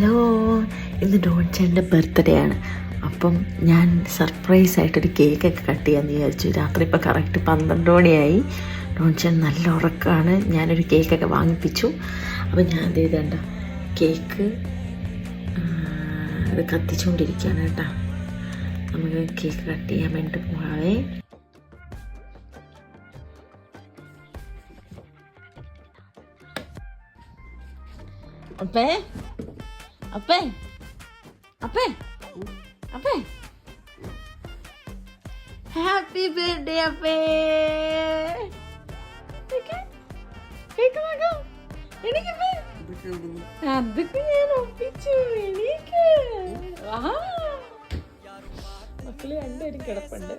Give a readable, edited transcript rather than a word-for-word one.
Hello, ഇന്ന് ഡോൺചേട്ടൻ്റെ birthday ആണ്. അപ്പം ഞാൻ സർപ്രൈസായിട്ടൊരു കേക്കൊക്കെ കട്ട് ചെയ്യാമെന്ന് വിചാരിച്ചു. രാത്രി ഇപ്പോൾ കറക്റ്റ് 12 മണിയായി. ഡോൺചേട്ടൻ നല്ല ഉറക്കമാണ്. ഞാനൊരു കേക്കൊക്കെ വാങ്ങിപ്പിച്ചു. അപ്പം ഞാൻ എന്ത് ചെയ്തേണ്ട കേക്ക് അത് കത്തിച്ചുകൊണ്ടിരിക്കുകയാണ് കേട്ടോ. നമുക്ക് കേക്ക് കട്ട് ചെയ്യാൻ വേണ്ടി പോകാവേ. അപ്പേ അപ്പേ അപ്പേ അപ്പേ ഹാപ്പി ബർത്ത്ഡേ അപ്പേ. കേക്ക് നോക്കാം. എനിക്കപ്പേ അതൊക്കെ ഞാൻ ഒപ്പിച്ചു. എനിക്ക് മക്കള് രണ്ടുപേരും കിടപ്പുണ്ട്.